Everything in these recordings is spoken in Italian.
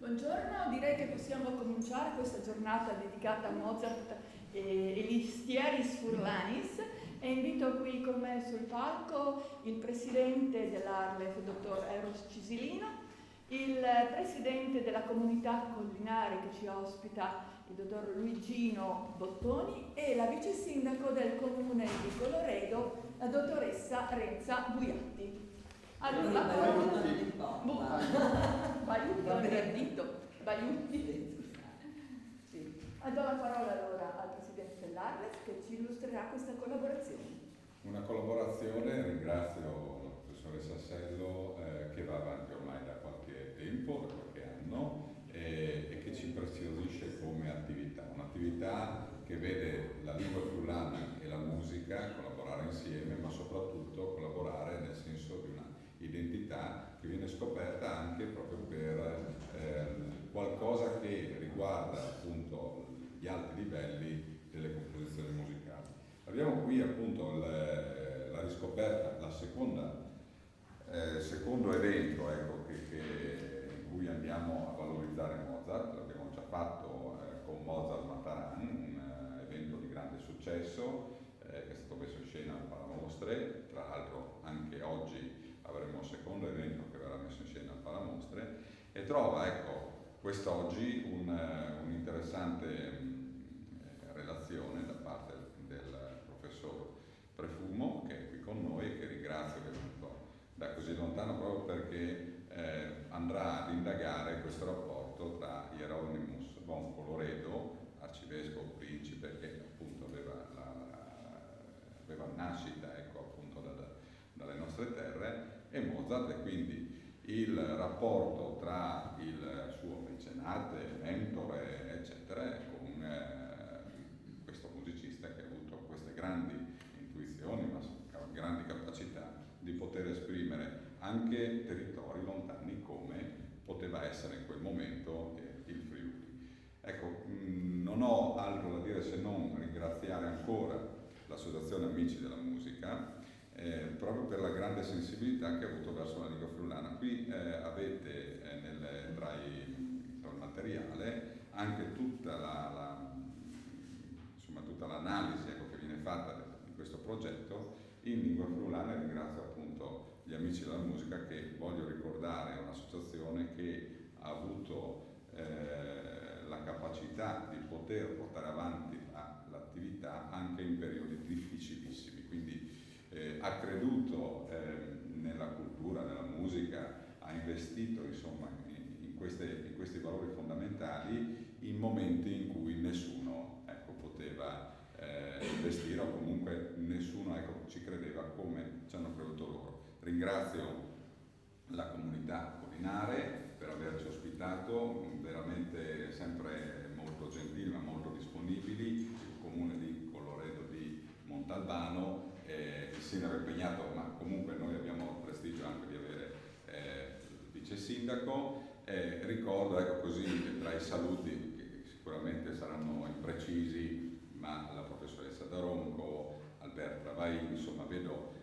Buongiorno, direi che possiamo cominciare questa giornata dedicata a Mozart e gli Stieris Furlanis e invito qui con me sul palco il presidente dell'Arlef, il dottor Eros Cisilino, il presidente della comunità collinare che ci ospita, il dottor Luigino Bottoni, e la vice sindaco del comune di Colloredo, la dottoressa Renza Buiatti. Allora, Sì. Do la parola allora al presidente dell'Arlef che ci illustrerà questa collaborazione. Una collaborazione, ringrazio la professoressa Sello che va avanti ormai da qualche tempo, da qualche anno, e che ci impreziosisce come attività. Un'attività che vede la lingua friulana e la musica collaborare insieme, ma soprattutto collaborare nel senso di una identità che viene scoperta anche proprio per qualcosa che riguarda appunto gli alti livelli delle composizioni musicali. Abbiamo qui appunto la riscoperta, la secondo evento in cui andiamo a valorizzare Mozart. L'abbiamo già fatto con Mozart Mataran, un evento di grande successo che è stato messo in scena al Palamostre. Tra l'altro anche oggi avremo un secondo evento che verrà messo in scena al Palamostre, e trova quest'oggi un'interessante relazione da parte del professor Prefumo, che è qui con noi, che ringrazio, che è venuto da così lontano proprio perché andrà ad indagare questo rapporto tra Hieronymus von Colloredo, arcivescovo principe, che appunto aveva nascita appunto dalle nostre terre, e Mozart, e quindi il rapporto tra il suo mecenate, mentore, eccetera, con questo musicista che ha avuto queste grandi intuizioni, ma grandi capacità di poter esprimere anche territori lontani come poteva essere in quel momento il Friuli. Ecco, non ho altro da dire se non ringraziare ancora l'Associazione Amici della Musica, proprio per la grande sensibilità che ha avuto verso la lingua friulana. Qui avete tra il materiale anche tutta l'analisi che viene fatta di questo progetto in lingua friulana. Ringrazio appunto gli Amici della Musica, che voglio ricordare è un'associazione che ha avuto la capacità di poter portare avanti l'attività anche in periodi difficilissimi, quindi ha creduto nella cultura, nella musica, ha investito insomma in questi valori fondamentali in momenti in cui nessuno poteva investire, o comunque nessuno ci credeva come ci hanno creduto loro. Ringrazio la comunità collinare per averci ospitato, veramente sempre molto gentili ma molto disponibili, il comune di Colloredo di Montalbano, il sindaco è impegnato, ma comunque noi abbiamo il prestigio anche di avere il vice sindaco. Ricordo così tra i saluti, che sicuramente saranno imprecisi, ma la professoressa Daronco, Albert Travai, insomma vedo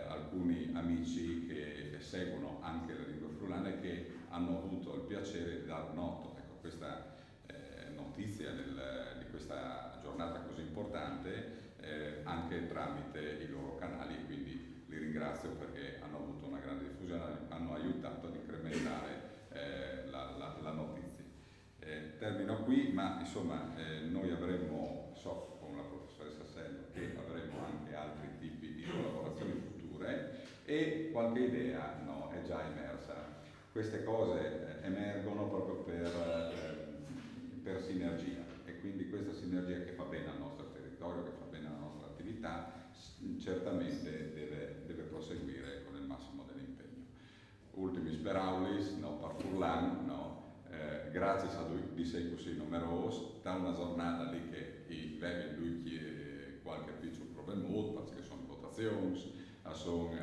alcuni amici che seguono anche la lingua friulana e che hanno avuto il piacere di dar noto questa notizia di questa giornata così importante anche tramite i loro canali, e quindi li ringrazio perché hanno avuto una grande diffusione, hanno aiutato ad incrementare la notizia. Termino qui, ma insomma noi avremo, so con la professoressa Sello che avremo anche altri tipi di collaborazioni future, e qualche idea è già emersa. Queste cose emergono proprio per sinergia, e quindi questa sinergia che fa bene al nostro territorio, che fa bene alla nostra attività, certamente deve proseguire con il massimo dell'impegno. Ultimis per aulis, par furlan, grazie a lui di sei così numerosi, da una giornata lì che i vevi lui qualche piccolo problema, perché sono votazioni, sono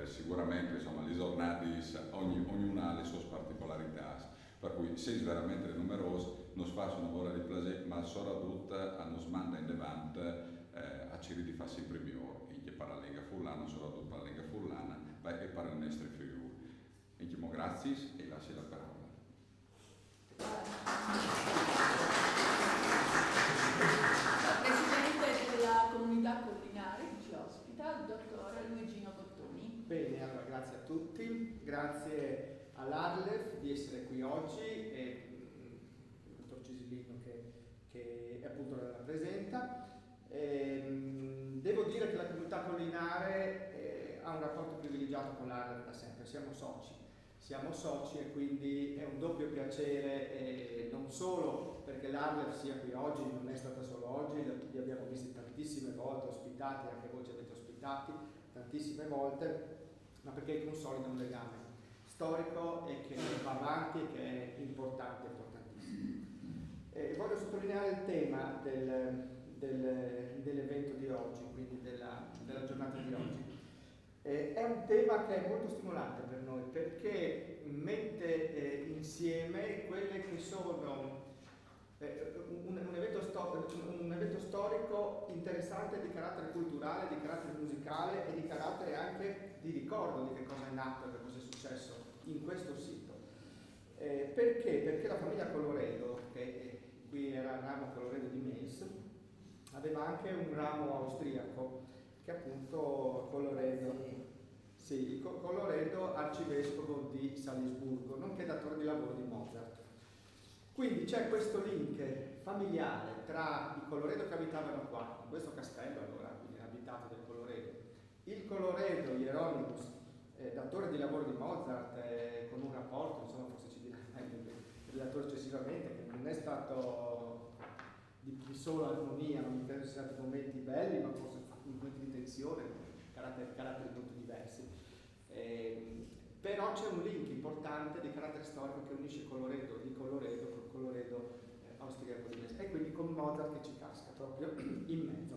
sicuramente insomma le giornate ognuna ha le sue particolarità, per cui se veramente numerosi non si fa una buona di piacere, ma soprattutto hanno smanda in levante a Ciri di farsi primiore, in che parla la lingua furlana, soprattutto per la lingua furlana, e per il nostro Friuli. E grazie e lascio la parola. grazie all'Arlef di essere qui oggi e il dottor Cisilino che appunto la rappresenta. Devo dire che la comunità collinare ha un rapporto privilegiato con l'Arlef da sempre, siamo soci e quindi è un doppio piacere, non solo perché l'Arlef sia qui oggi, non è stata solo oggi, li abbiamo visti tantissime volte, ospitati, anche voi ci avete ospitati tantissime volte, ma perché consolida un legame storico e che va avanti e che è importante, importantissimo. Voglio sottolineare il tema dell'evento di oggi, quindi della giornata di oggi. È un tema che è molto stimolante per noi perché mette insieme quelle che sono un evento storico interessante di carattere culturale, di carattere musicale e di carattere anche di ricordo di che cosa è nato e che cosa è successo in questo sito. Perché? Perché la famiglia Colloredo, che qui era il ramo Colloredo di Mels, aveva anche un ramo austriaco che appunto Colloredo, arcivescovo di Salisburgo, nonché datore di lavoro di Mozart. Quindi c'è questo link familiare tra i Colloredo che abitavano qua, in questo castello allora, quindi abitato del Colloredo, il Colloredo Hieronymus, datore di lavoro di Mozart, con un rapporto, insomma forse ci dirà meglio il relatore successivamente, che non è stato di solo armonia, non mi credo siano stati momenti belli, ma forse momenti di tensione, caratteri molto diversi. Però c'è un link importante di carattere storico che unisce Colloredo col Colloredo austriaco di Mels e quindi con Mozart che ci casca proprio in mezzo.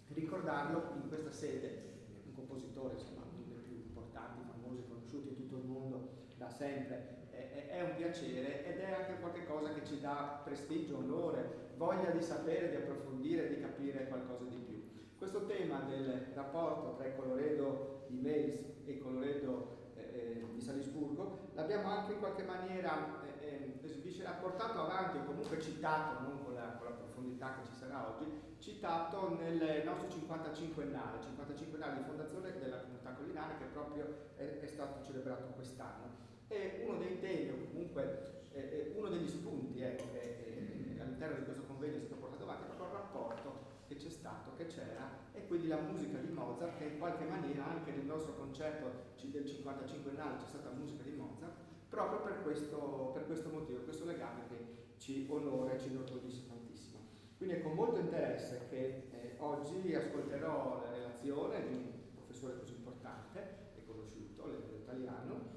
Ricordarlo in questa sede, un compositore insomma uno dei più importanti, famosi, conosciuti in tutto il mondo da sempre, è un piacere ed è anche qualcosa che ci dà prestigio, onore, voglia di sapere, di approfondire, di capire qualcosa di più. Questo tema del rapporto tra il Colloredo di Mels e il Colloredo di Salisburgo l'abbiamo anche in qualche maniera portato avanti o comunque citato, non con la profondità che ci sarà oggi, citato nel nostro 55ennale di fondazione della comunità collinare che proprio è stato celebrato quest'anno. E uno dei temi o comunque uno degli spunti che all'interno di questo convegno è stato portato avanti è proprio il rapporto che c'è stato, che c'era, e quindi la musica di Mozart, che in qualche maniera anche nel nostro concerto del 55ennale c'è stata musica di Mozart, proprio per questo motivo, questo legame che ci onora e ci inorgoglisce tantissimo. Quindi è con molto interesse che oggi ascolterò la relazione di un professore così importante e conosciuto, l'italiano,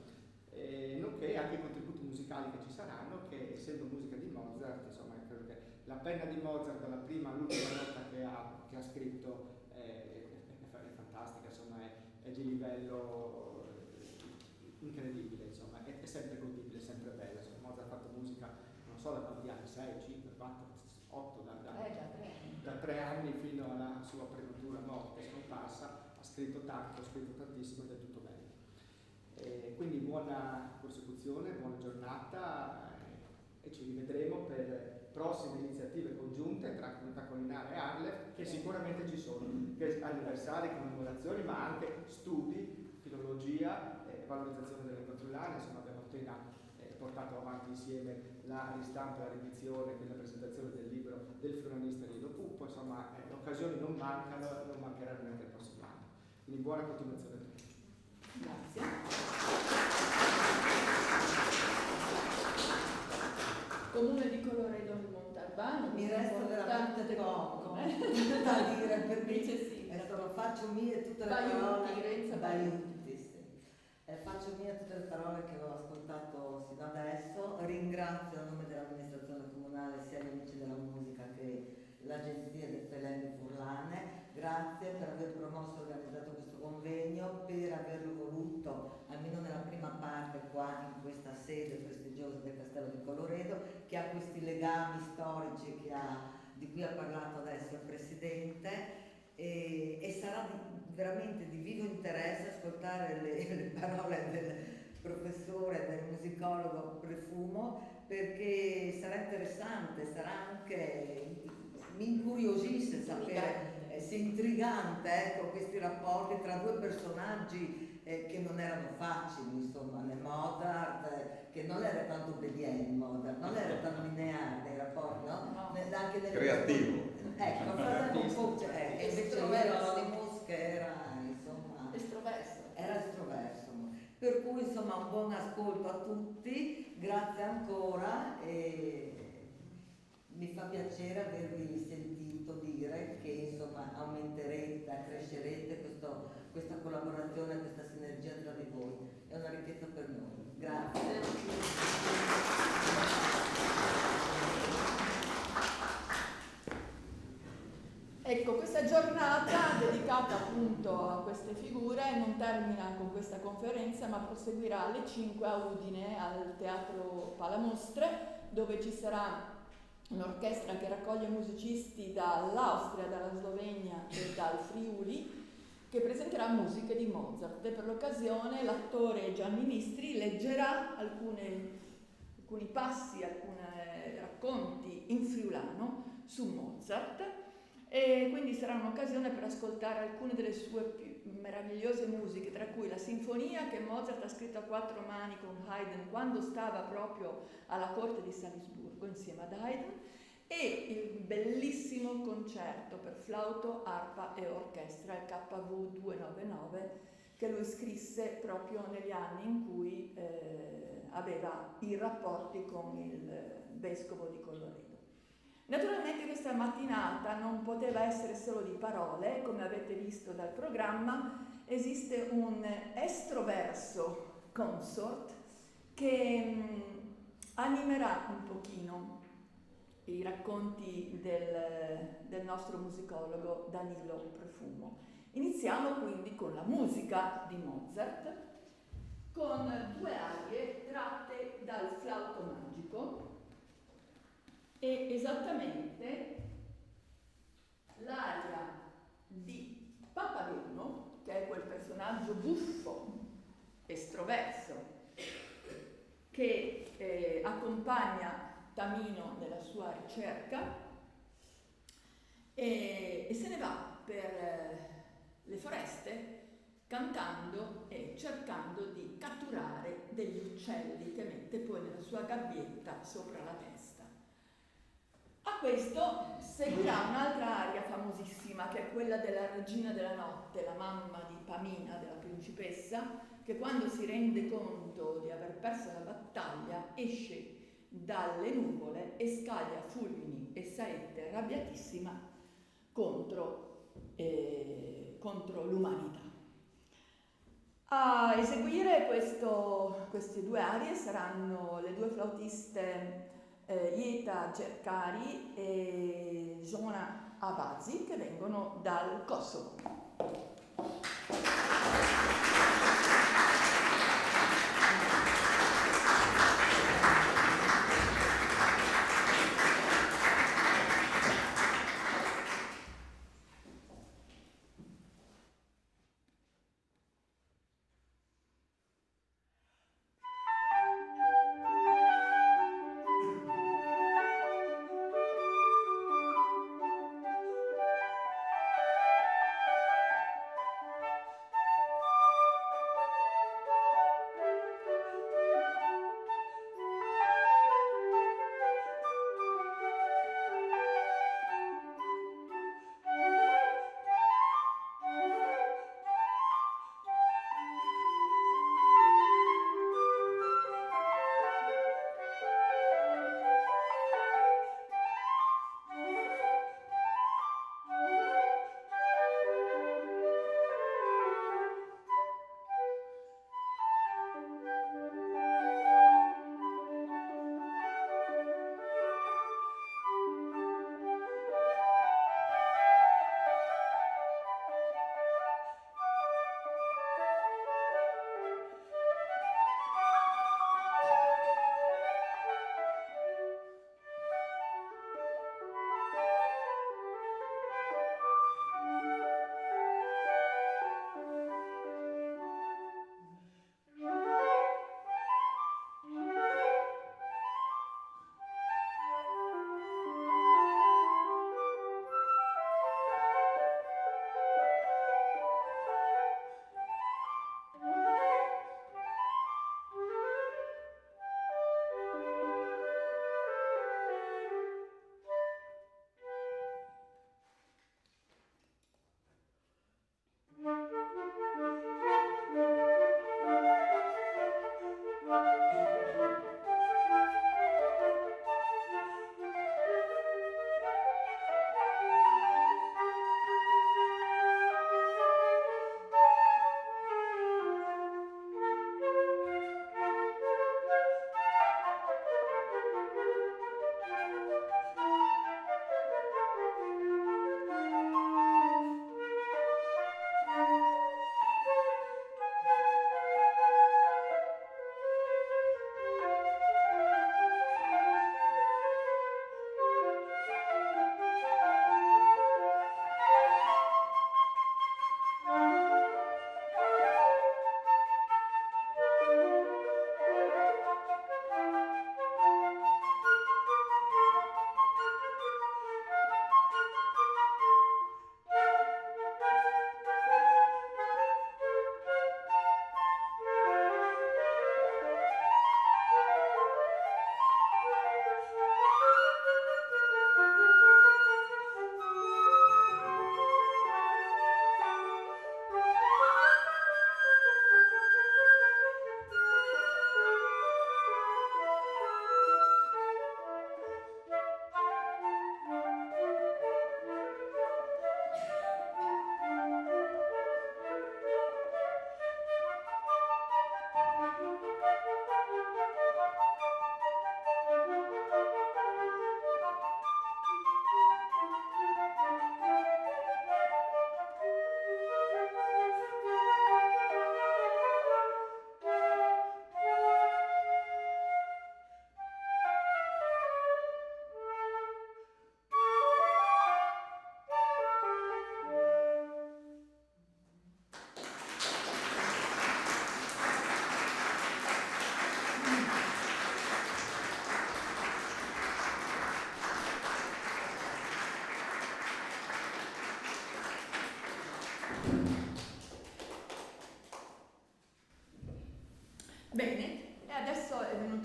nonché anche i contributi musicali che ci saranno, che essendo musica di Mozart, insomma, credo che la penna di Mozart dalla prima all'ultima nota che ha scritto è fantastica, insomma, è di livello incredibile, insomma, è sempre godibile, è sempre bella. Insomma, Mozart ha fatto musica, non so da quanti anni, 6, 5, 4, 8, da 3 anni fino alla sua prematura morte, scomparsa, ha scritto tanto, ha scritto tantissimo ed è tutto bello. Quindi buona prosecuzione, buona giornata e ci rivedremo per prossime iniziative congiunte tra Comunità Collinare e Arlef, che sicuramente ci sono, anniversari, commemorazioni, ma anche studi, filologia, valorizzazione delle lingue friulane. Insomma, abbiamo appena portato avanti insieme la ristampa e la riedizione e la presentazione del libro del friulanista Lido Puppo. Insomma, occasioni non mancano, non mancheranno neanche il prossimo anno. Quindi buona continuazione a tutti. Grazie. Comune di Colloredo nel Montalbano. Mi resta veramente poco da dire perché faccio mie tutte le parole che ho ascoltato sino adesso. Ringrazio a nome dell'amministrazione comunale sia gli amici della musica che l'agenzia del Pellegrini Furlane. Grazie per aver promosso e organizzato questo convegno, per averlo voluto almeno nella prima parte qua in questa sede prestigiosa del Castello di Colloredo, che ha questi legami storici di cui ha parlato adesso il Presidente, e sarà veramente di vivo interesse ascoltare le parole del professore, del musicologo Prefumo, perché sarà interessante, sarà anche, mi incuriosisce sapere, intrigante, ecco, questi rapporti tra due personaggi che non erano facili, insomma, né Mozart, che non era tanto obbediente Mozart, non era tanto lineare nei rapporti, no? Anche Creativo. Ecco, faceva un po', e invece Hieronymus che era, insomma, era estroverso. Per cui, insomma, un buon ascolto a tutti, grazie ancora e mi fa piacere avervi sentito dire che, insomma, aumenterete, accrescerete questa collaborazione, questa sinergia tra di voi. È una ricchezza per noi. Grazie. Ecco, questa giornata dedicata appunto a queste figure non termina con questa conferenza, ma proseguirà alle 5 a Udine al Teatro Palamostre, dove ci sarà un'orchestra che raccoglie musicisti dall'Austria, dalla Slovenia e dal Friuli, che presenterà musiche di Mozart. E per l'occasione l'attore Gianni Nistri leggerà alcuni passi, alcuni racconti in friulano su Mozart, e quindi sarà un'occasione per ascoltare alcune delle sue più meravigliose musiche, tra cui la sinfonia che Mozart ha scritto a 4 mani con Haydn quando stava proprio alla corte di Salisburgo insieme ad Haydn, e il bellissimo concerto per flauto, arpa e orchestra, il KV 299, che lui scrisse proprio negli anni in cui aveva i rapporti con il vescovo di Colloredo. Naturalmente questa mattinata non poteva essere solo di parole, come avete visto dal programma. Esiste un estroverso consort che animerà un pochino i racconti del nostro musicologo Danilo Profumo. Iniziamo quindi con la musica di Mozart, con 2 arie tratte dal Flauto Magico, e esattamente l'aria di Papadono, che è quel personaggio buffo, estroverso, che accompagna Tamino nella sua ricerca e se ne va per le foreste cantando e cercando di catturare degli uccelli che mette poi nella sua gabbietta sopra la testa. A questo seguirà un'altra aria famosissima, che è quella della Regina della Notte, la mamma di Pamina, della principessa, che quando si rende conto di aver perso la battaglia esce dalle nuvole e scaglia fulmini e saette arrabbiatissima contro l'umanità. A eseguire queste 2 arie saranno le 2 flautiste Jeta Cercari e Jona Abazi, che vengono dal Kosovo.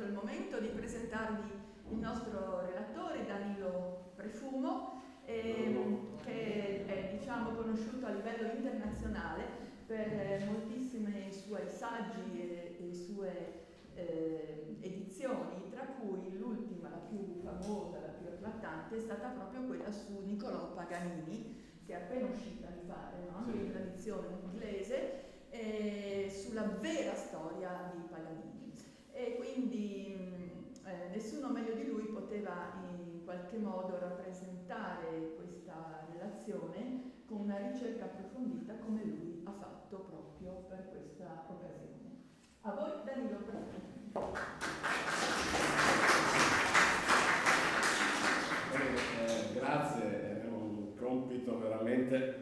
il momento di presentarvi il nostro relatore Danilo Prefumo, che è conosciuto a livello internazionale per moltissimi suoi saggi e sue edizioni, tra cui l'ultima, la più famosa, la più eclatante, è stata proprio quella su Niccolò Paganini, che è appena uscita, mi pare, no? Anche in tradizione inglese, sulla vera storia di Paganini. E quindi nessuno meglio di lui poteva in qualche modo rappresentare questa relazione con una ricerca approfondita come lui ha fatto proprio per questa occasione. A voi Danilo grazie, è un compito veramente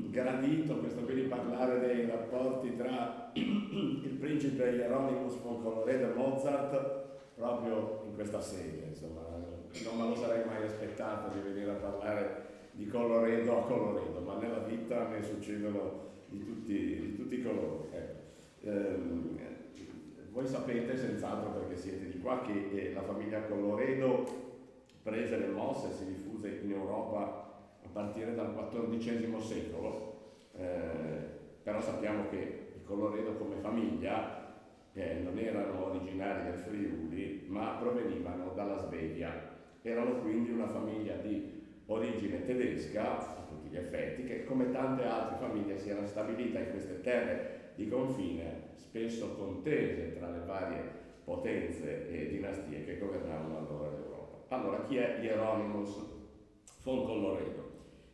gradito questo qui di parlare dei rapporti tra il principe Hieronymus von Colloredo e Mozart proprio in questa sede, insomma, non me lo sarei mai aspettato di venire a parlare di Colloredo a Colloredo, ma nella vita ne succedono di tutti i colori. Voi sapete senz'altro, perché siete di qua, che la famiglia Colloredo prese le mosse e si diffuse in Europa a partire dal XIV secolo, però sappiamo che i Colloredo come famiglia non erano originari del Friuli, ma provenivano dalla Svevia. Erano quindi una famiglia di origine tedesca, a tutti gli effetti, che come tante altre famiglie si era stabilita in queste terre di confine, spesso contese tra le varie potenze e dinastie che governavano allora l'Europa. Allora, chi è Hieronymus von Colloredo?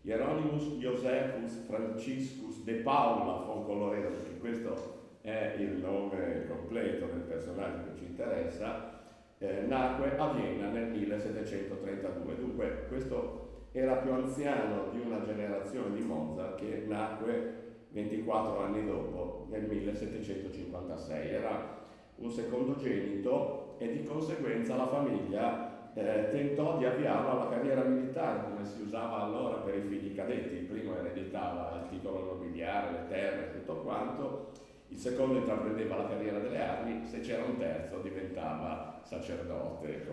Hieronymus Josephus Franciscus de Paula von Colloredo, perché questo è il nome completo del personaggio che ci interessa, nacque a Vienna nel 1732. Dunque questo era più anziano di una generazione di Mozart, che nacque 24 anni dopo, nel 1756. Era un secondogenito e di conseguenza la famiglia tentò di avviarlo alla carriera militare, come si usava allora per i figli cadetti. Il primo ereditava il titolo nobiliare, le terre, tutto quanto. Il secondo intraprendeva la carriera delle armi, se c'era un terzo diventava sacerdote,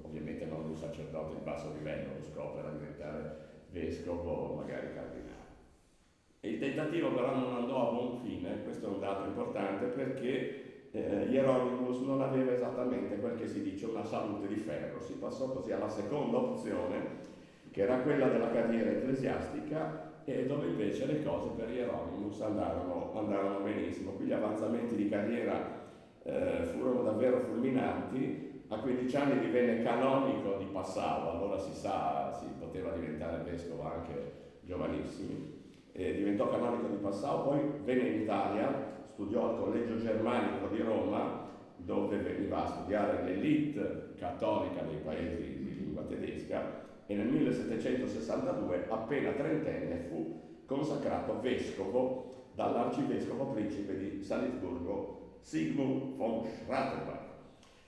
ovviamente non un sacerdote di basso livello, lo scopo era diventare vescovo o magari cardinale. E il tentativo però non andò a buon fine, questo è un dato importante, perché Hieronymus non aveva esattamente quel che si dice una salute di ferro. Si passò così alla seconda opzione, che era quella della carriera ecclesiastica, e dove invece le cose per Hieronymus andarono benissimo. Qui gli avanzamenti di carriera furono davvero fulminanti. A 15 anni divenne canonico di Passau, allora si sa, si poteva diventare vescovo anche giovanissimi. Diventò canonico di Passau, poi venne in Italia, studiò al Collegio Germanico di Roma, dove veniva a studiare l'elite cattolica dei paesi di lingua tedesca, e nel 1762, appena trentenne, fu consacrato vescovo dall'arcivescovo principe di Salisburgo Sigmund von Schrattenbach.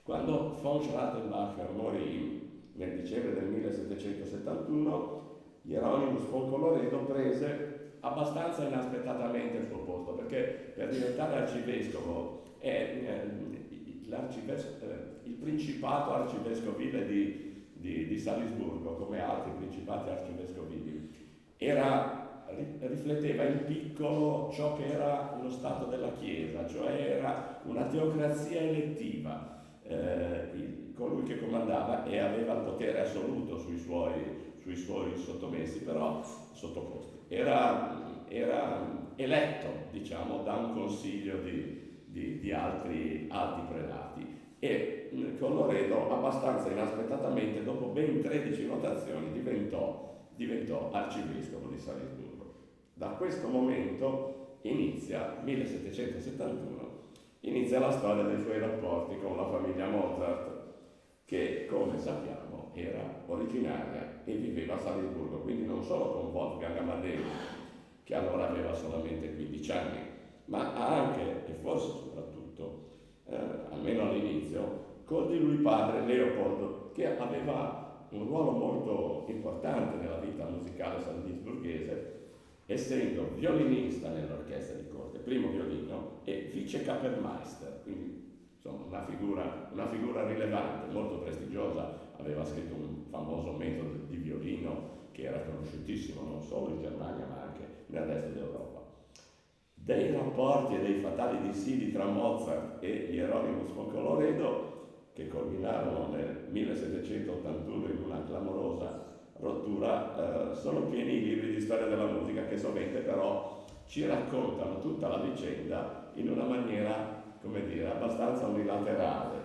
Quando von Schrattenbach morì nel dicembre del 1771, Hieronymus von Colloredo prese abbastanza inaspettatamente il suo posto, perché per diventare arcivescovo il principato arcivescovile di Salisburgo, come altri principati arcivescovili, rifletteva in piccolo ciò che era lo stato della Chiesa, cioè era una teocrazia elettiva. Colui che comandava e aveva il potere assoluto sui suoi sottomessi, però sottoposti. Era eletto, diciamo, da un consiglio di altri alti prelati, e Colloredo, abbastanza inaspettatamente, dopo ben 13 votazioni, diventò arcivescovo di Salisburgo. Da questo momento inizia la storia dei suoi rapporti con la famiglia Mozart, che, come sappiamo, era originaria e viveva a Salisburgo, quindi non solo con Wolfgang Amadeus, che allora aveva solamente 15 anni, ma anche, e forse soprattutto, almeno all'inizio, con di lui padre Leopold, che aveva un ruolo molto importante nella vita musicale salisburghese, essendo violinista nell'orchestra di corte, primo violino, e vice Kapellmeister, quindi insomma una figura rilevante, molto prestigiosa. Aveva scritto un famoso metodo di violino che era conosciutissimo non solo in Germania ma anche nel resto d'Europa. Dei rapporti e dei fatali dissidi tra Mozart e Hieronymus von Colloredo, che culminarono nel 1781 in una clamorosa rottura, sono pieni i libri di storia della musica, che sovente però ci raccontano tutta la vicenda in una maniera, come dire, abbastanza unilaterale,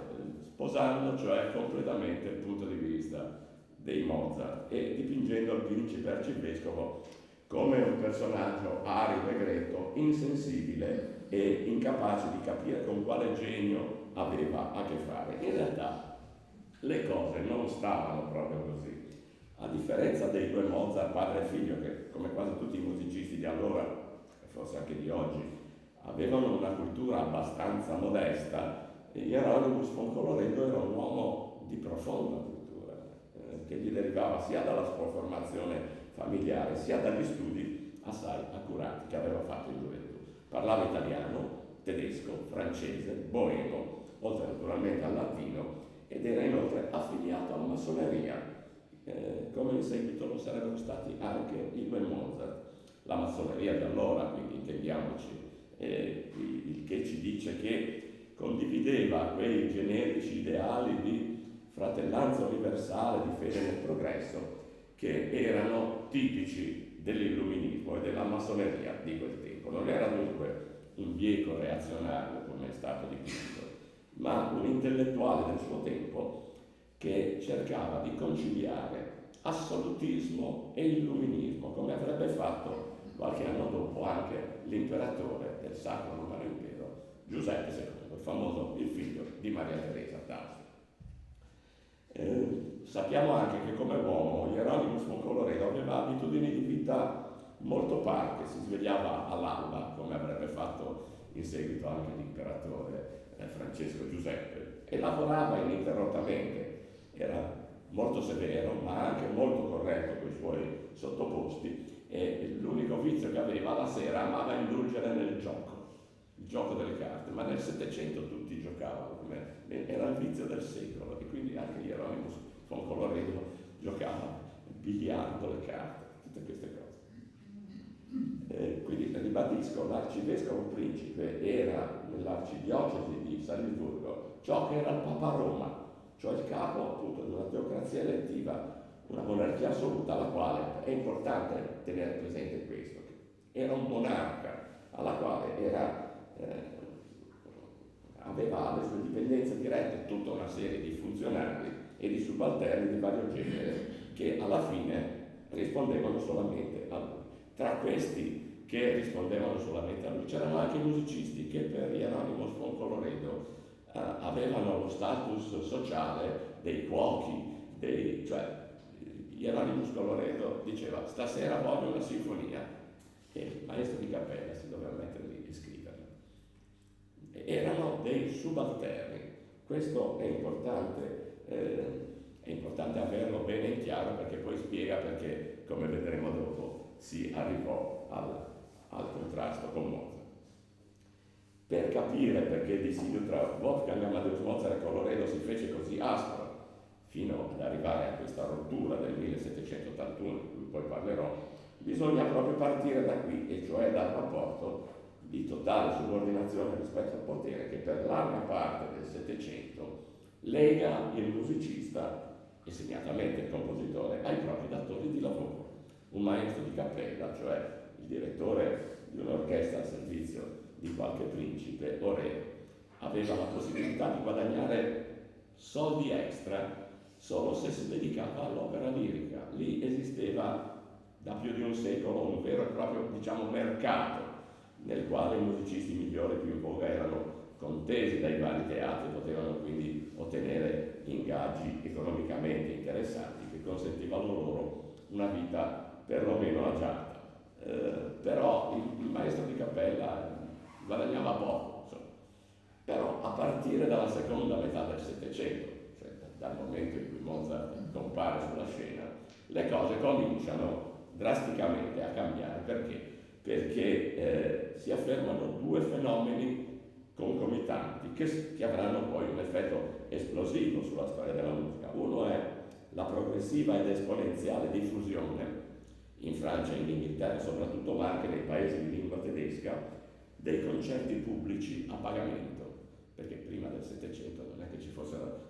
sposando cioè completamente il punto di vista dei Mozart e dipingendo il principe arcivescovo come un personaggio arido e greto, insensibile e incapace di capire con quale genio aveva a che fare. In realtà le cose non stavano proprio così. A differenza dei due Mozart, padre e figlio, che come quasi tutti i musicisti di allora, e forse anche di oggi, avevano una cultura abbastanza modesta, Hieronymus von Colloredo era un uomo di profonda cultura, che gli derivava sia dalla sua formazione familiare, sia dagli studi assai accurati che aveva fatto in gioventù. Parlava italiano, tedesco, francese, boemo, oltre naturalmente al latino, ed era inoltre affiliato alla massoneria, come in seguito lo sarebbero stati anche i due Mozart. La massoneria di allora, quindi intendiamoci, il che ci dice che condivideva quei generici ideali di fratellanza universale, di fede nel progresso, che erano tipici dell'illuminismo e della massoneria di quel tempo. Non era dunque un bieco reazionario come è stato dipinto, ma un intellettuale del suo tempo che cercava di conciliare assolutismo e illuminismo, come avrebbe fatto qualche anno dopo anche l'imperatore del Sacro Romano Impero, Giuseppe II, il famoso il figlio di Maria Teresa d'Austria. Sappiamo anche che come uomo Hieronymus von Colloredo aveva abitudini di vita molto parche, si svegliava all'alba, come avrebbe fatto in seguito anche l'imperatore Francesco Giuseppe, e lavorava ininterrottamente. Era molto severo ma anche molto corretto con i suoi sottoposti, e l'unico vizio che aveva, la sera amava indulgere nel gioco, il gioco delle carte, ma nel Settecento tutti giocavano, era il vizio del secolo, e quindi anche Hieronymus von Colloredo giocava il biliardo, le carte, tutte queste cose. Quindi ribadisco, l'arcivescovo principe era nell'arcidiocesi di Salisburgo ciò che era il Papa a Roma, cioè il capo appunto di una teocrazia elettiva, una monarchia assoluta, alla quale è importante tenere presente questo, che era un monarca alla quale aveva alle sue dipendenze dirette tutta una serie di funzionari e di subalterni di vario genere che alla fine rispondevano solamente a lui. Tra questi che rispondevano solamente a lui c'erano anche i musicisti che per Hieronymus von Colloredo avevano lo status sociale dei cuochi, cioè Hieronymus Colloredo diceva stasera voglio una sinfonia, e il maestro di cappella si doveva mettere lì e scriverla. Erano dei subalterni, questo è importante averlo bene in chiaro, perché poi spiega perché, come vedremo dopo, si arrivò al contrasto con Mozart. Per capire perché il dissidio tra Wolfgang Amadeus Mozart e Colloredo si fece così aspro, fino ad arrivare a questa rottura del 1781, di cui poi parlerò, bisogna proprio partire da qui, e cioè dal rapporto di totale subordinazione rispetto al potere che per larga parte del Settecento lega il musicista, e segnatamente il compositore, ai propri datori di lavoro. Un maestro di cappella, cioè il direttore di un'orchestra al servizio di qualche principe o re, aveva la possibilità di guadagnare soldi extra solo se si dedicava all'opera lirica. Lì esisteva da più di un secolo un vero e proprio, mercato, nel quale i musicisti migliori più in voga erano contesi dai vari teatri, potevano quindi ottenere ingaggi economicamente interessanti che consentivano loro una vita perlomeno agiata. Però il maestro di cappella guadagnava poco, insomma. Però a partire dalla seconda metà del Settecento, cioè dal momento in cui Mozart compare sulla scena, le cose cominciano drasticamente a cambiare. Perché? Perché si affermano due fenomeni concomitanti che avranno poi un effetto esplosivo sulla storia della musica. Uno è la progressiva ed esponenziale diffusione in Francia e in Inghilterra, soprattutto, ma anche nei paesi di lingua tedesca, dei concerti pubblici a pagamento, perché prima del Settecento non è che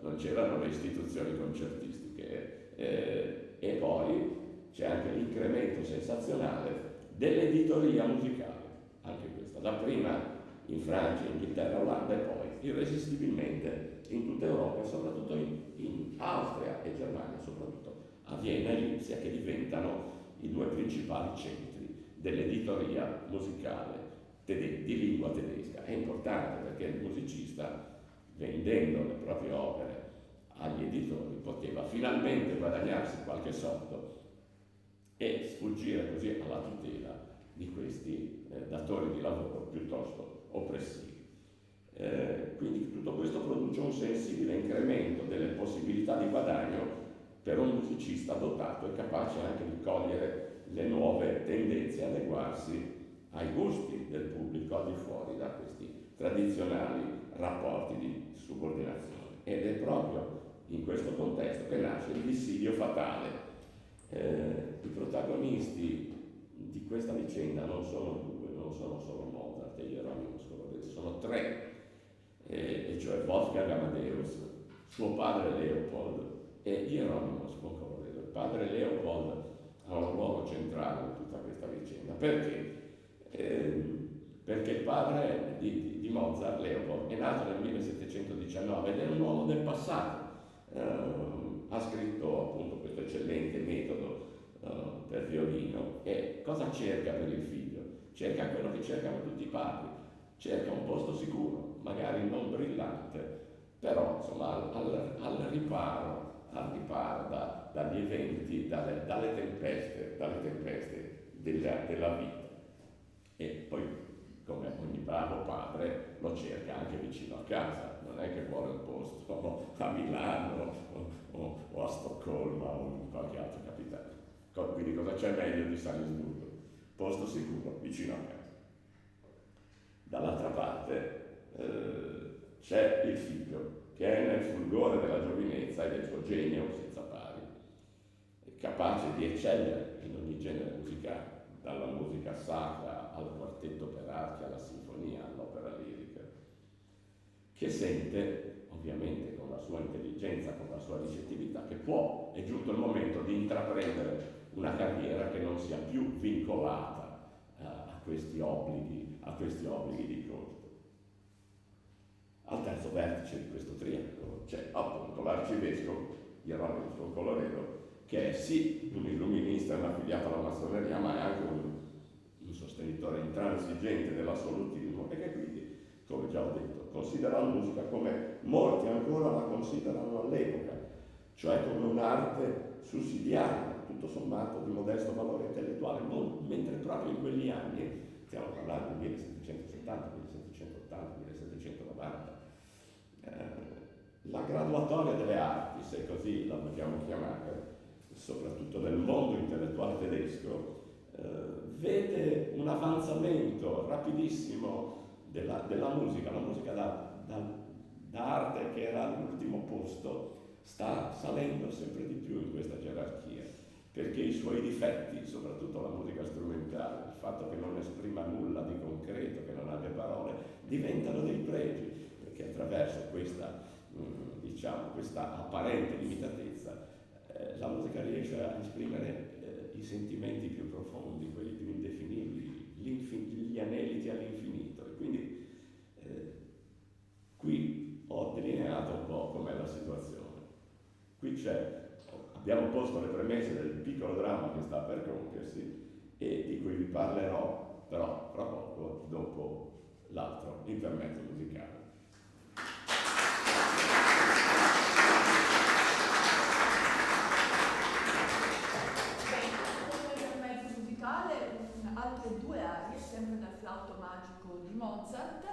non c'erano le istituzioni concertistiche, e poi c'è anche l'incremento sensazionale dell'editoria musicale, anche questa, dapprima in Francia, Inghilterra, Olanda e poi irresistibilmente in tutta Europa e soprattutto in Austria e Germania, soprattutto a Vienna e Lipsia, che diventano i due principali centri dell'editoria musicale di lingua tedesca. È importante perché il musicista, vendendo le proprie opere agli editori, poteva finalmente guadagnarsi qualche soldo e sfuggire così alla tutela di questi datori di lavoro piuttosto oppressivi. Quindi tutto questo produce un sensibile incremento delle possibilità di guadagno per un musicista dotato e capace anche di cogliere le nuove tendenze e adeguarsi ai gusti del pubblico al di fuori da questi tradizionali rapporti di subordinazione. Ed è proprio in questo contesto che nasce il dissidio fatale. I protagonisti di questa vicenda non sono due, non sono solo Mozart e Hieronymus Colloredo, sono tre, e cioè Wolfgang Amadeus, suo padre Leopold e Hieronymus Colloredo. Il padre Leopold ha un ruolo centrale in tutta questa vicenda. Perché? Perché il padre di Mozart, Leopold, è nato nel 1719 ed è un uomo del passato. Ha scritto appunto questo eccellente metodo per violino. E cosa cerca per il figlio? Cerca quello che cercano tutti i padri, cerca un posto sicuro, magari non brillante, però insomma al riparo dagli eventi, dalle tempeste della vita. E poi, come ogni bravo padre, lo cerca anche vicino a casa, non è che vuole un posto a Milano o a Stoccolma o in qualche altra capitale. Quindi cosa c'è meglio di Salisburgo? Posto sicuro vicino a casa. Dall'altra parte c'è il figlio che è nel fulgore della giovinezza e del suo genio senza pari, capace di eccellere in ogni genere musicale, dalla musica sacra al quartetto per archi, alla sinfonia, all'opera lirica, che sente ovviamente con la sua intelligenza, con la sua ricettività, che è giunto il momento di intraprendere una carriera che non sia più vincolata a questi obblighi di costo. Al terzo vertice di questo triangolo c'è appunto l'arcivescovo Hieronymus Colloredo, che è sì un illuminista e un affiliato alla massoneria, ma è anche un sostenitore intransigente dell'assolutismo e che quindi, come già ho detto, considera la musica come molti ancora la considerano all'epoca, cioè come un'arte sussidiaria, tutto sommato di modesto valore intellettuale, mentre proprio in quegli anni, stiamo parlando del 1770, 1780, 1790, la graduatoria delle arti, se così la vogliamo chiamare, soprattutto nel mondo intellettuale tedesco, vede un avanzamento rapidissimo della musica. La musica da arte, che era all'ultimo posto, sta salendo sempre di più in questa gerarchia, perché i suoi difetti, soprattutto la musica strumentale, il fatto che non esprima nulla di concreto, che non abbia parole, diventano dei pregi, perché attraverso questa apparente limitatezza la musica riesce a esprimere i sentimenti più profondi, quelli più indefinibili, gli aneliti all'infinito. E quindi qui ho delineato un po' com'è la situazione. Qui abbiamo posto le premesse del piccolo dramma che sta per compiersi e di cui vi parlerò però fra poco, dopo l'altro intermezzo musicale. Altre due arie, sempre dal flauto magico di Mozart.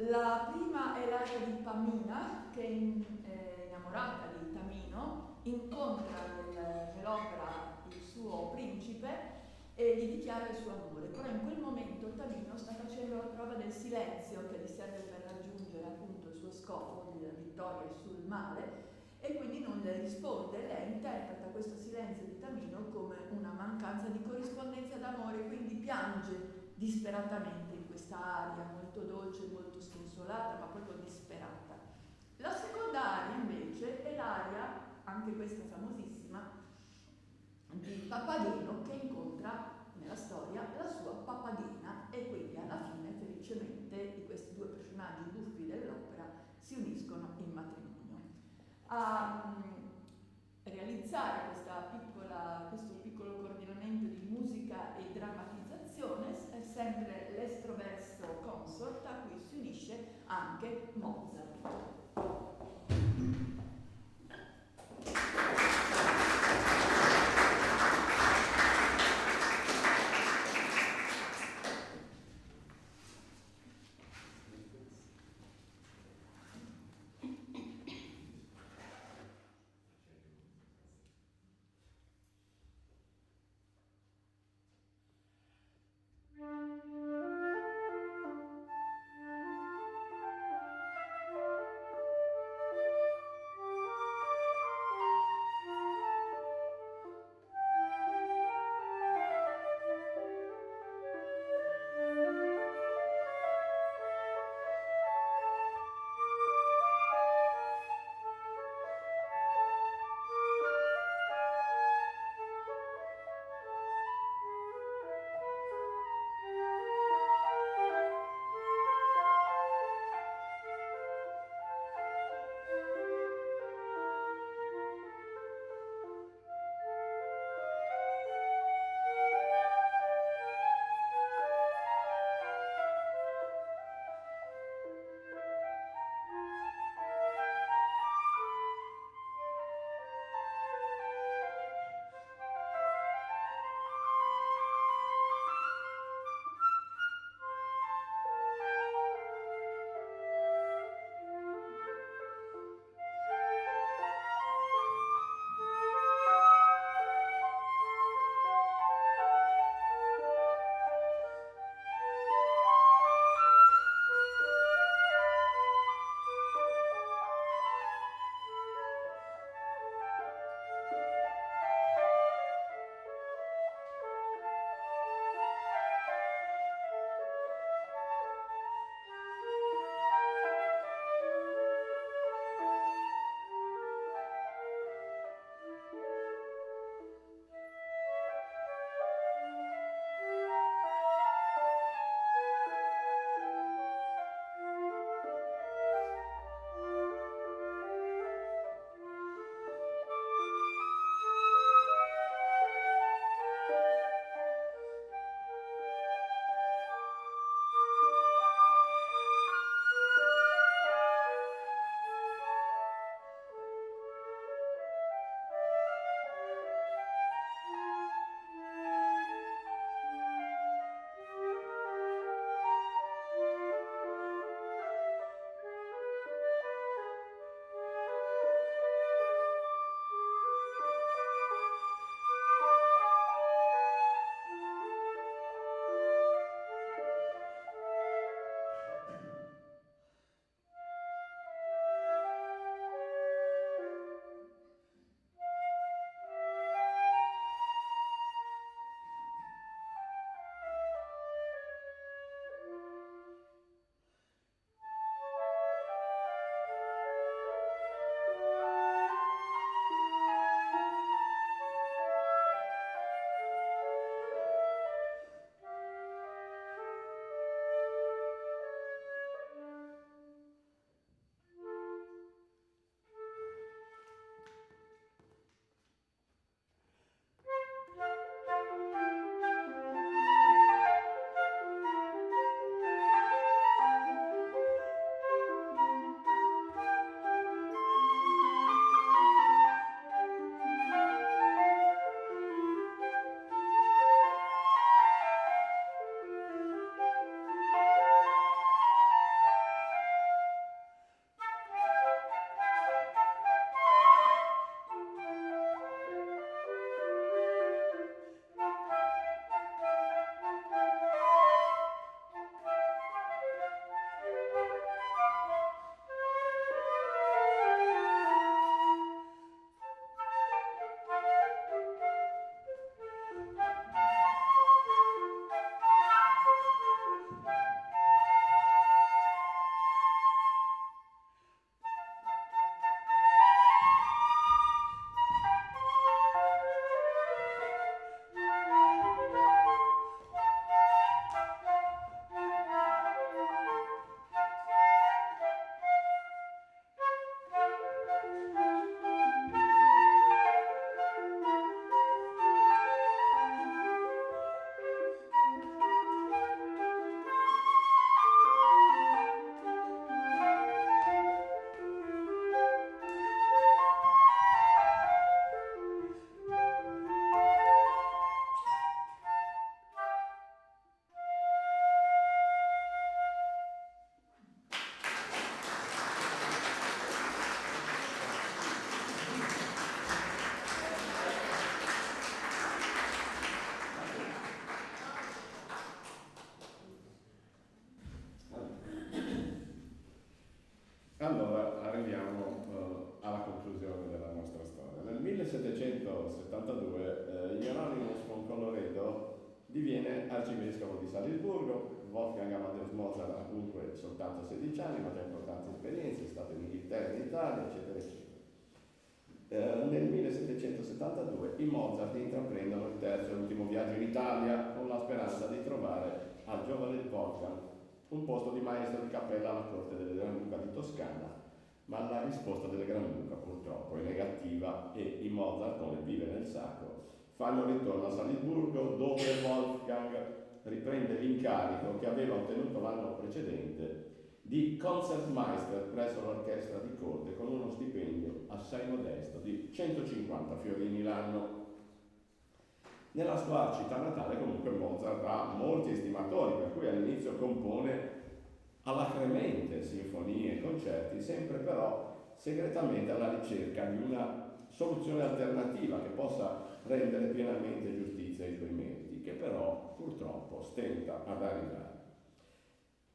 La prima è l'aria di Pamina, che è innamorata di Tamino, incontra nell'opera il suo principe e gli dichiara il suo amore. Però in quel momento Tamino sta facendo la prova del silenzio che gli serve per raggiungere appunto il suo scopo di vittoria sul male, e quindi non le risponde. Lei interpreta questo silenzio di Tamino come una mancanza di corrispondenza d'amore, quindi piange disperatamente in questa aria molto dolce, molto sconsolata, ma proprio disperata. La seconda aria invece è l'aria, anche questa famosissima, di Papageno, che incontra nella storia la sua papagena, e quindi alla fine felicemente questi due personaggi buffi dell'opera si uniscono in matrimonio. A realizzare questo piccolo coordinamento di musica e drammatizzazione è sempre l'Estroverso Consort, a cui si unisce anche Mozart. 1772 Hieronymus von Colloredo diviene arcivescovo di Salisburgo. Wolfgang Amadeus Mozart ha dunque soltanto 16 anni, ma già importanti esperienze, è stato in Inghilterra, in Italia, eccetera, eccetera. Nel 1772 i Mozart intraprendono il terzo e ultimo viaggio in Italia con la speranza di trovare al giovane Wolfgang un posto di maestro di cappella alla corte del Granduca di Toscana, ma la risposta del Granduca purtroppo è negativa e i Mozart, con le vive nel sacco, fanno ritorno a Salisburgo, dove Wolfgang riprende l'incarico che aveva ottenuto l'anno precedente di Concertmeister presso l'orchestra di corte, con uno stipendio assai modesto di 150 fiorini l'anno. Nella sua città natale comunque Mozart ha molti estimatori, per cui all'inizio compone alacremente sinfonie e concerti, sempre però segretamente alla ricerca di una soluzione alternativa che possa rendere pienamente giustizia ai suoi meriti, che però purtroppo stenta ad arrivare.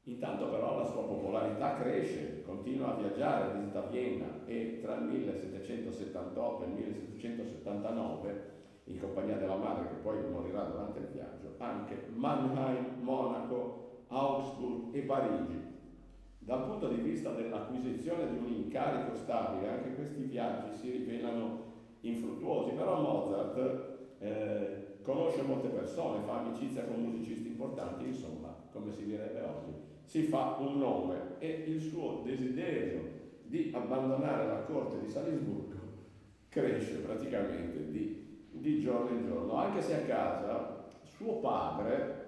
Intanto però la sua popolarità cresce, continua a viaggiare, visita Vienna e tra il 1778 e il 1779, in compagnia della madre che poi morirà durante il viaggio, anche Mannheim, Monaco, Augsburg e Parigi. Dal punto di vista dell'acquisizione di un incarico stabile, anche questi viaggi si rivelano infruttuosi, però Mozart conosce molte persone, fa amicizia con musicisti importanti, insomma, come si direbbe oggi, si fa un nome e il suo desiderio di abbandonare la corte di Salisburgo cresce praticamente di giorno in giorno, anche se a casa suo padre,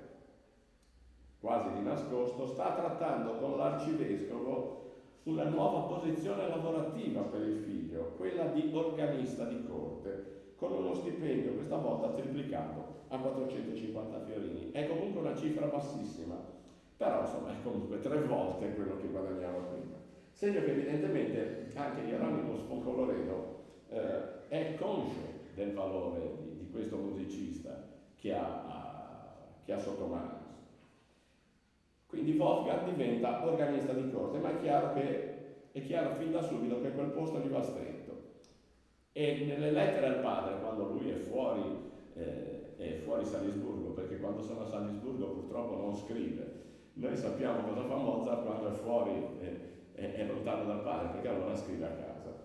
quasi di nascosto, sta trattando con l'arcivescovo una nuova posizione lavorativa per il figlio, quella di organista di corte, con uno stipendio questa volta triplicato a 450 fiorini. È comunque una cifra bassissima, però insomma è comunque 3 volte quello che guadagnava prima. Segno che evidentemente anche Hieronymus von Colloredo è conscio del valore di questo musicista che ha sotto mano. Quindi Wolfgang diventa organista di corte, ma è chiaro fin da subito che quel posto gli va stretto. E nelle lettere al padre, quando lui è fuori Salisburgo, perché quando sono a Salisburgo purtroppo non scrive. Noi sappiamo cosa fa Mozart quando è fuori, è lontano dal padre, perché allora scrive a casa.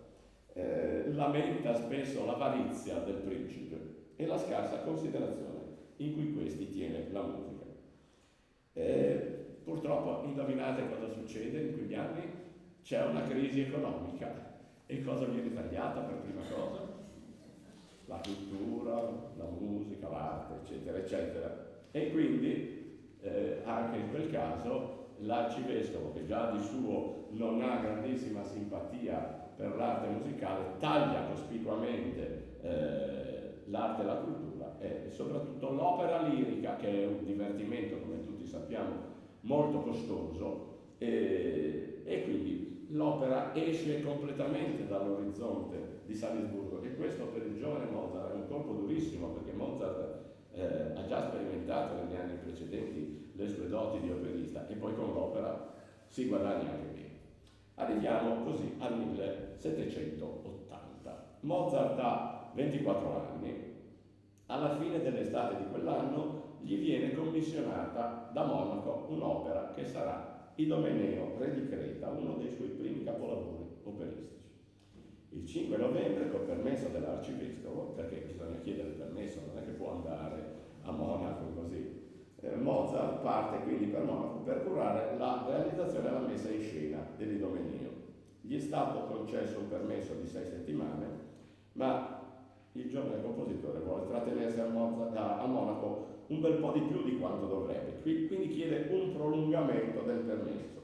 Lamenta spesso l'avarizia del principe e la scarsa considerazione in cui questi tiene la musica. Purtroppo, indovinate cosa succede in quegli anni? C'è una crisi economica. E cosa viene tagliata per prima cosa? La cultura, la musica, l'arte, eccetera, eccetera. E quindi anche in quel caso l'arcivescovo, che già di suo non ha grandissima simpatia per l'arte musicale, taglia cospicuamente l'arte e la cultura e soprattutto l'opera lirica, che è un divertimento, come tutti sappiamo, molto costoso, e quindi l'opera esce completamente dall'orizzonte di Salisburgo, e questo per il giovane Mozart è un colpo durissimo, perché Mozart ha già sperimentato negli anni precedenti le sue doti di operista e poi con l'opera si guadagna anche bene. Arriviamo così al 1780. Mozart ha 24 anni. Alla fine dell'estate di quell'anno gli viene commissionata da Monaco un'opera che sarà Idomeneo, re di Creta, uno dei suoi primi capolavori operistici. Il 5 novembre, col permesso dell'arcivescovo, perché bisogna chiedere il permesso, non è che può andare a Monaco così, Mozart parte quindi per Monaco per curare la realizzazione e la messa in scena dell'Idomeneo. Gli è stato concesso un permesso di 6 settimane, ma il giovane compositore vuole trattenersi a Monaco un bel po' di più di quanto dovrebbe, quindi chiede un prolungamento del permesso.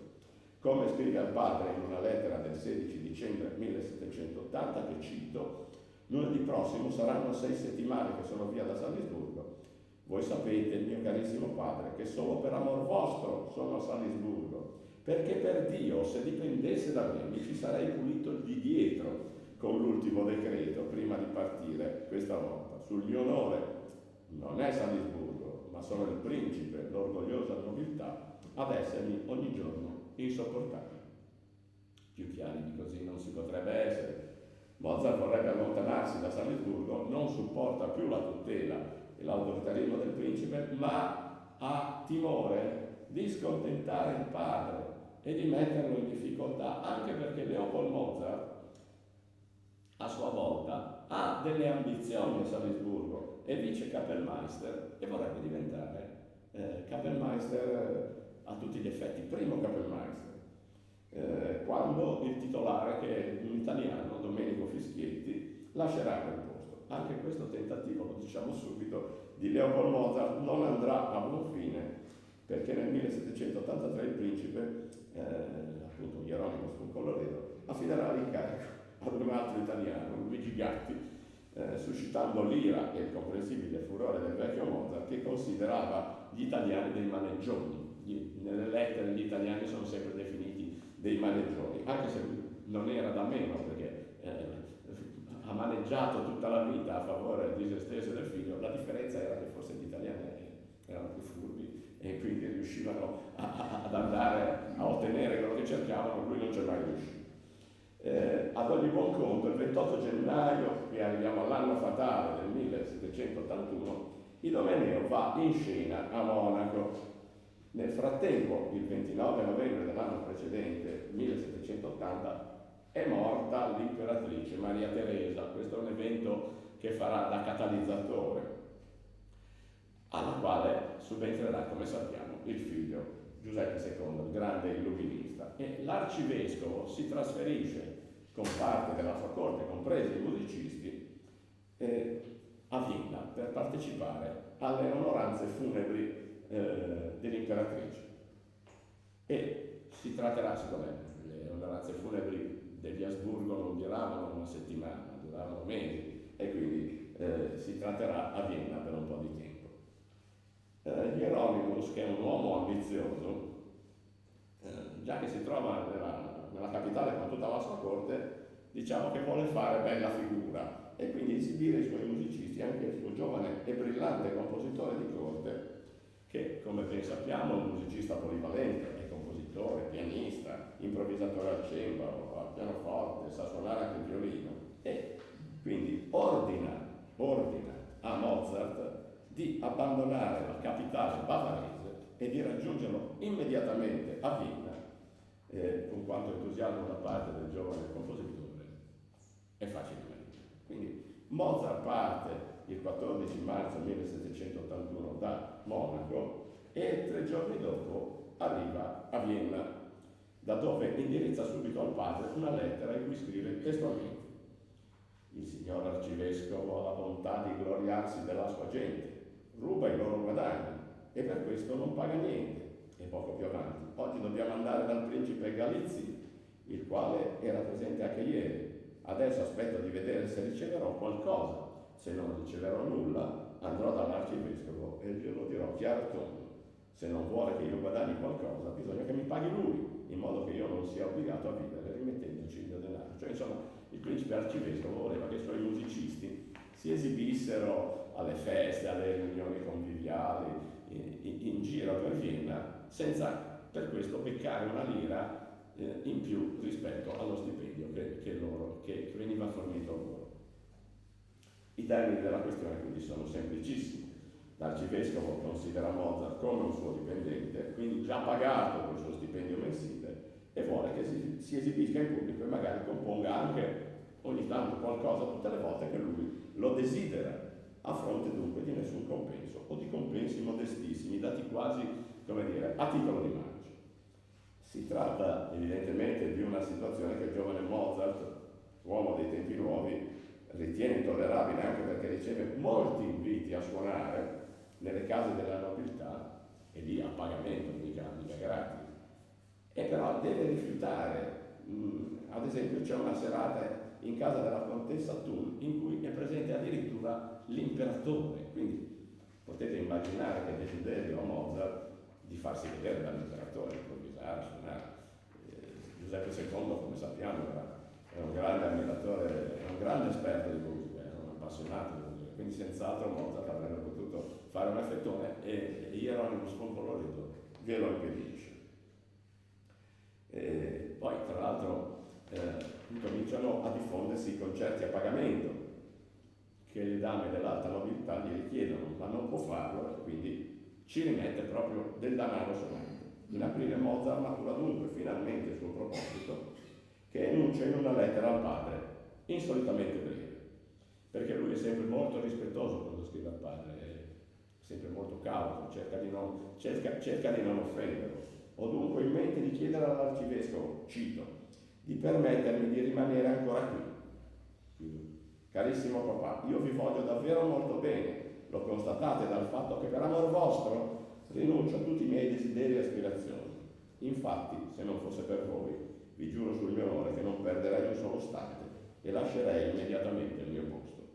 Come scrive al padre in una lettera del 16 dicembre 1780, che cito: lunedì prossimo saranno 6 settimane che sono via da Salisburgo. Voi sapete, mio carissimo padre, che solo per amor vostro sono a Salisburgo, perché per Dio, se dipendesse da me, mi ci sarei pulito di dietro con l'ultimo decreto prima di partire questa volta. Sul mio onore, non è Salisburgo, ma sono il principe, l'orgogliosa nobiltà, ad essermi ogni giorno insopportabile. Più chiari di così non si potrebbe essere. Mozart vorrebbe allontanarsi da Salisburgo non supporta più la tutela e l'autoritarismo del principe, ma ha timore di scontentare il padre e di metterlo in difficoltà, anche perché Leopold Mozart a sua volta ha delle ambizioni a Salisburgo, è vice Kapellmeister e vorrebbe diventare Kapellmeister a tutti gli effetti, primo Kapellmeister. Quando il titolare, che è un italiano, Domenico Fischietti, lascerà quel posto. Anche questo tentativo, lo diciamo subito, di Leopold Mozart non andrà a buon fine, perché nel 1783 il principe, appunto Hieronymo Sfoncolloredo, affiderà l'incarico ad un altro italiano, Luigi Gatti, suscitando l'ira e il comprensibile furore del vecchio Mozart, che considerava gli italiani dei maneggioni. Nelle lettere gli italiani sono sempre definiti dei maneggioni, anche se non era da meno, perché ha maneggiato tutta la vita a favore di se stesso e del figlio. La differenza era che forse gli italiani erano più furbi e quindi riuscivano ad andare a ottenere quello che cercavano, lui non c'è mai riuscito. Ad ogni buon conto, il 28 gennaio, e arriviamo all'anno fatale del 1781, Idomeneo va in scena a Monaco. Nel frattempo, il 29 novembre dell'anno precedente, 1780, è morta l'imperatrice Maria Teresa. Questo è un evento che farà da catalizzatore, alla quale subentrerà, come sappiamo, il figlio Giuseppe II, il grande illuminista. E l'arcivescovo si trasferisce con parte della sua corte, compresi i musicisti, a Vienna per partecipare alle onoranze funebri dell'imperatrice. E si tratterà, siccome le onoranze funebri degli Asburgo non duravano una settimana, duravano mesi, e quindi si tratterà a Vienna per un po' di tempo. Hieronymus, che è un uomo ambizioso, già che si trova nella capitale con tutta la sua corte, diciamo che vuole fare bella figura e quindi esibire i suoi musicisti, anche il suo giovane e brillante compositore di corte, che, come ben sappiamo, è un musicista polivalente, è compositore, pianista, improvvisatore al cembalo, al pianoforte, sa suonare anche il violino, e quindi ordina a Mozart di abbandonare la capitale bavarese e di raggiungerlo immediatamente a Vienna, con quanto entusiasmo da parte del giovane compositore è facile immaginare. Quindi Mozart parte il 14 marzo 1781 da Monaco e 3 giorni dopo arriva a Vienna, da dove indirizza subito al padre una lettera in cui scrive testualmente: il signor arcivescovo ha la bontà di gloriarsi della sua gente, ruba i loro guadagni e per questo non paga niente. E poco più avanti: oggi dobbiamo andare dal principe Galizzi, il quale era presente anche ieri. Adesso aspetto di vedere se riceverò qualcosa. Se non riceverò nulla, andrò dall'arcivescovo e glielo dirò chiaro tondo. Se non vuole che io guadagni qualcosa, bisogna che mi paghi lui, in modo che io non sia obbligato a vivere rimettendoci il mio denaro. Cioè, insomma, il principe arcivescovo voleva che i suoi musicisti si esibissero alle feste, alle riunioni conviviali, in giro per Vienna, senza per questo beccare una lira in più rispetto allo stipendio che veniva fornito loro. I termini della questione quindi sono semplicissimi. L'arcivescovo considera Mozart come un suo dipendente, quindi già pagato col suo stipendio mensile, e vuole che si esibisca in pubblico e magari componga anche ogni tanto qualcosa tutte le volte che lui lo desidera, a fronte dunque di nessun compenso o di compensi modestissimi, dati quasi, come dire, a titolo di mance. Si tratta evidentemente di una situazione che il giovane Mozart, uomo dei tempi nuovi, ritiene intollerabile, anche perché riceve molti inviti a suonare nelle case della nobiltà, e lì a pagamento, mica gratis, e però deve rifiutare. Ad esempio c'è una serata in casa della contessa Thun in cui è presente addirittura l'imperatore, quindi potete immaginare che desiderio a Mozart di farsi vedere dall'imperatore, improvvisare, suonare. Giuseppe II, come sappiamo, era un grande ammiratore, era un grande esperto di musica, era un appassionato di musica, quindi senz'altro Mozart avrebbe potuto fare un effettone e Hieronymo Sfoncolloredo glielo impedisce. Poi tra l'altro cominciano a diffondersi i concerti a pagamento che le dame dell'alta nobiltà gli richiedono, ma non può farlo e quindi ci rimette proprio del denaro sonante. In aprile Mozart matura dunque finalmente il suo proposito, che enuncia in una lettera al padre, insolitamente breve, perché lui è sempre molto rispettoso quando scrive al padre, è sempre molto cauto, cerca di non offenderlo. Ho dunque in mente di chiedere all'arcivescovo, cito, di permettermi di rimanere ancora qui. Carissimo papà, io vi voglio davvero molto bene, lo constatate dal fatto che per amor vostro rinuncio a tutti i miei desideri e aspirazioni. Infatti, se non fosse per voi, vi giuro sul mio onore che non perderei un solo istante e lascerei immediatamente il mio posto.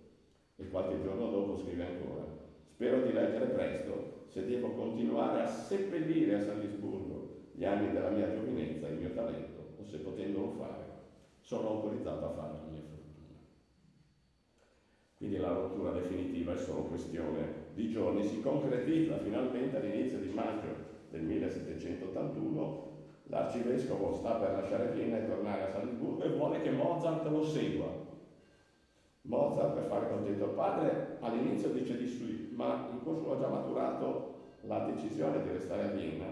E qualche giorno dopo scrive ancora: spero di leggere presto, se devo continuare a seppellire a Salisburgo gli anni della mia giovinezza e il mio talento, o se potendolo fare, sono autorizzato a fare la mia fortuna. Quindi la rottura definitiva è solo questione di giorni, si concretizza finalmente all'inizio di maggio del 1781. L'arcivescovo sta per lasciare Vienna e tornare a Salisburgo e vuole che Mozart lo segua. Mozart, per fare contento il padre, all'inizio dice di sì, ma in corso ha già maturato la decisione di restare a Vienna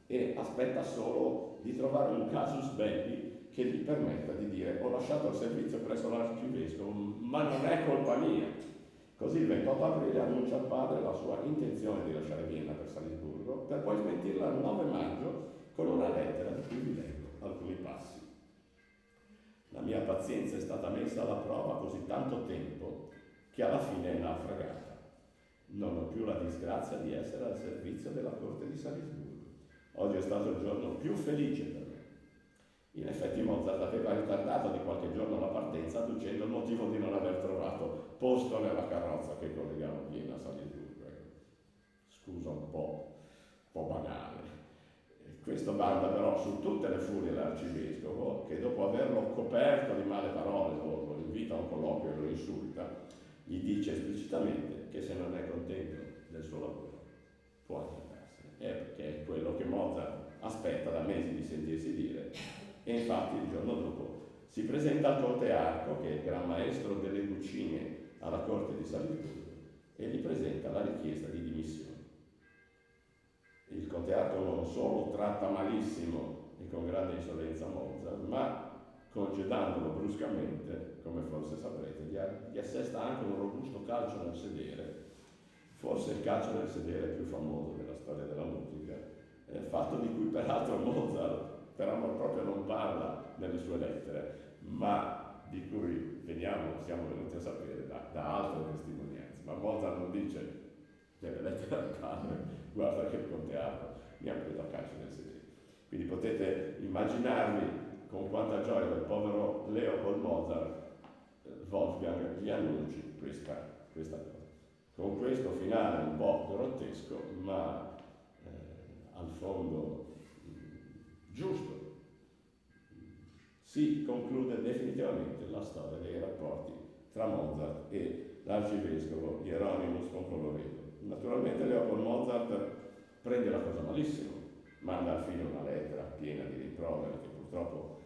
e aspetta solo di trovare un casus belli che gli permetta di dire: ho lasciato il servizio presso l'arcivescovo, ma non è colpa mia. Così il 28 aprile annuncia al padre la sua intenzione di lasciare Vienna per Salisburgo, per poi smentirla il 9 maggio con una lettera di cui vi leggo alcuni passi. La mia pazienza è stata messa alla prova così tanto tempo che alla fine è naufragata. Non ho più la disgrazia di essere al servizio della corte di Salisburgo. Oggi è stato il giorno più felice per me. In effetti Mozart aveva ritardato di qualche giorno la partenza, adducendo il motivo di non aver trovato posto nella carrozza che collegava Vienna a Salisburgo. Scusa un po' banale. Questo banda però su tutte le furie l'arcivescovo, che dopo averlo coperto di male parole lo invita a un colloquio e lo insulta, gli dice esplicitamente che se non è contento del suo lavoro può andarsene. Perché è quello che Mozart aspetta da mesi di sentirsi dire. E infatti il giorno dopo si presenta al conte Arco, che è il gran maestro delle lucine alla corte di Salisburgo, e gli presenta la richiesta di dimissioni. Il conte Arco non solo tratta malissimo e con grande insolenza Mozart, ma congedandolo bruscamente, come forse saprete, gli assesta anche un robusto calcio nel sedere, forse il calcio nel sedere più famoso della storia della musica, fatto di cui peraltro Mozart per amor proprio non parla nelle sue lettere, ma di cui siamo venuti a sapere da altre testimonianze. Ma Mozart non dice nelle lettere al padre: guarda che il conte Arco mi ha preso a calcio nel sedere. Quindi potete immaginarvi con quanta gioia del povero Leopold Mozart Wolfgang gli annunci questa cosa. Con questo finale un po' grottesco, ma al fondo giusto, si conclude definitivamente la storia dei rapporti tra Mozart e l'arcivescovo Hieronymus von Colloredo. Naturalmente Leopold Mozart prende la cosa malissimo, manda al figlio una lettera piena di rimproveri che purtroppo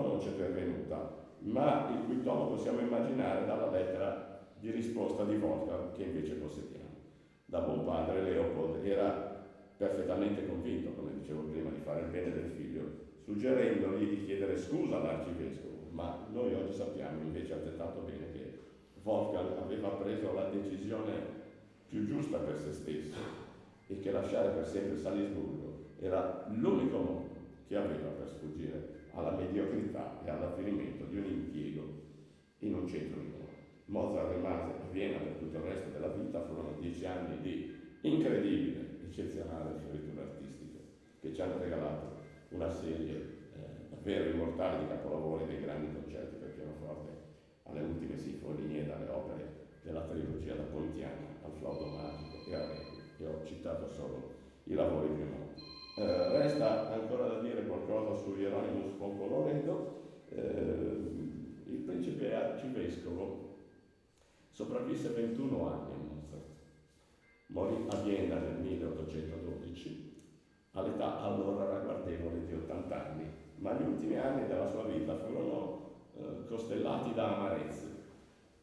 non c'è pervenuta, ma il cui tono possiamo immaginare dalla lettera di risposta di Wolfgang che invece possediamo. Da buon padre Leopold era perfettamente convinto, come dicevo prima, di fare il bene del figlio, suggerendogli di chiedere scusa all'arcivescovo, ma noi oggi sappiamo invece altrettanto bene che Wolfgang aveva preso la decisione più giusta per se stesso e che lasciare per sempre Salisburgo era l'unico modo che aveva per sfuggire alla mediocrità e all'avvenimento di un impiego in un centro di moda. Mozart rimase a Vienna per tutto il resto della vita, furono 10 anni di incredibile, eccezionale fioritura artistica che ci hanno regalato una serie davvero immortale di capolavori, dei grandi concerti per pianoforte alle ultime sinfonie, dalle opere della trilogia da Pontiano al flauto magico e a Requiem, e ho citato solo i lavori più noti. Resta ancora da dire qualcosa su Hieronymus von Colloredo. Il principe arcivescovo sopravvisse 21 anni a Mozart. Morì a Vienna nel 1812, all'età allora ragguardevole di 80 anni, ma gli ultimi anni della sua vita furono costellati da amarezze.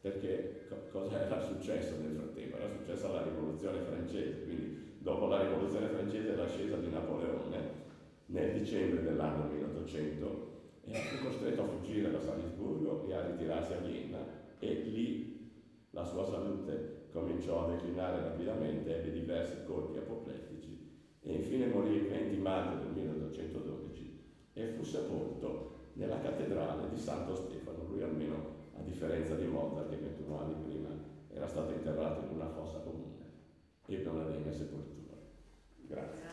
perché cosa era successo nel frattempo? Era successa la rivoluzione francese, quindi dopo la rivoluzione francese e l'ascesa di Napoleone nel dicembre dell'anno 1800 fu costretto a fuggire da Salisburgo e a ritirarsi a Vienna, e lì la sua salute cominciò a declinare rapidamente, ebbe diversi colpi apoplettici e infine morì il 20 maggio del 1812 e fu sepolto nella cattedrale di Santo Stefano. Lui, almeno a differenza di Mozart, che 21 anni prima era stato interrato in una fossa comune, ebbe una degna sepoltura. Grazie.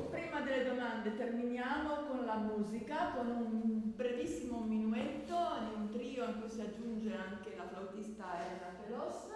Prima delle domande terminiamo con la musica, con un brevissimo minuetto di un trio in cui si aggiunge anche la flautista Elena Pelos.